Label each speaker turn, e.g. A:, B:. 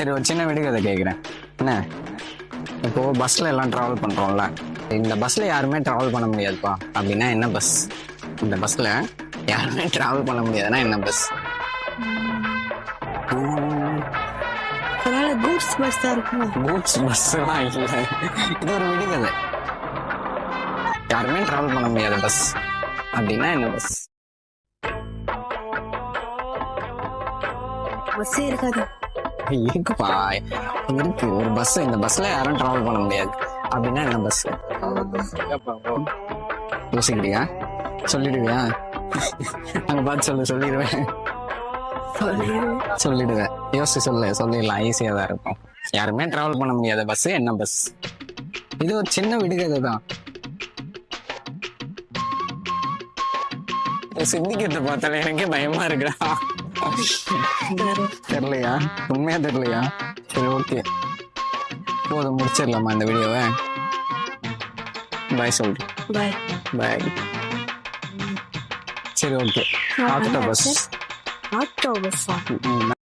A: சரி, ஒரு சின்ன விடுகதை கேட்குறேன். என்ன, இப்போ பஸ்ல எல்லாம் டிராவல் பண்றோம்ல, இந்த பஸ்ல யாருமே டிராவல் பண்ண முடியாதுப்பா அப்படின்னா என்ன பஸ்? இந்த பஸ்ல யாருமே டிராவல் பண்ண முடியாதுன்னா என்ன பஸ்?
B: கூட்ஸ் பஸ் தான் இருக்கும்.
A: கூட்ஸ் பஸ் எல்லாம் இல்ல, இது ஒரு விடுகதை. யாருமே டிராவல் பண்ண முடியாத பஸ் அப்படின்னா என்ன பஸ்?
B: பஸ்ஸே இருக்காது.
A: இருக்குப்பா, இருக்கு ஒரு பஸ். இந்த பஸ்ல யாரும் டிராவல் பண்ண முடியாது அப்படின்னா என்ன பஸ்? யோசிக்கிறியா? சொல்லிடுவியா? அங்க பார்த்து சொல்லிடுவேன். சொல்லிடுவேன், யோசிச்சு சொல்லிடலாம். ஈஸியா தான் இருக்கும். யாருமே டிராவல் பண்ண முடியாத பஸ் என்ன பஸ்? இது ஒரு சின்ன விடுகதை தான். சிந்திக்கிறத பார்த்தாலே எனக்கே பயமா இருக்குடா. தெரியலையா? உண்மையா தெரியலையா? சரி, ஓகே, போதும், முடிச்சிடலாமா இந்த வீடியோவை? பாய் சொல்லு.
B: பாய்
A: பாய். சரி, ஓகே. ஆக்டோபஸ்.
B: ஆக்டோபஸ்.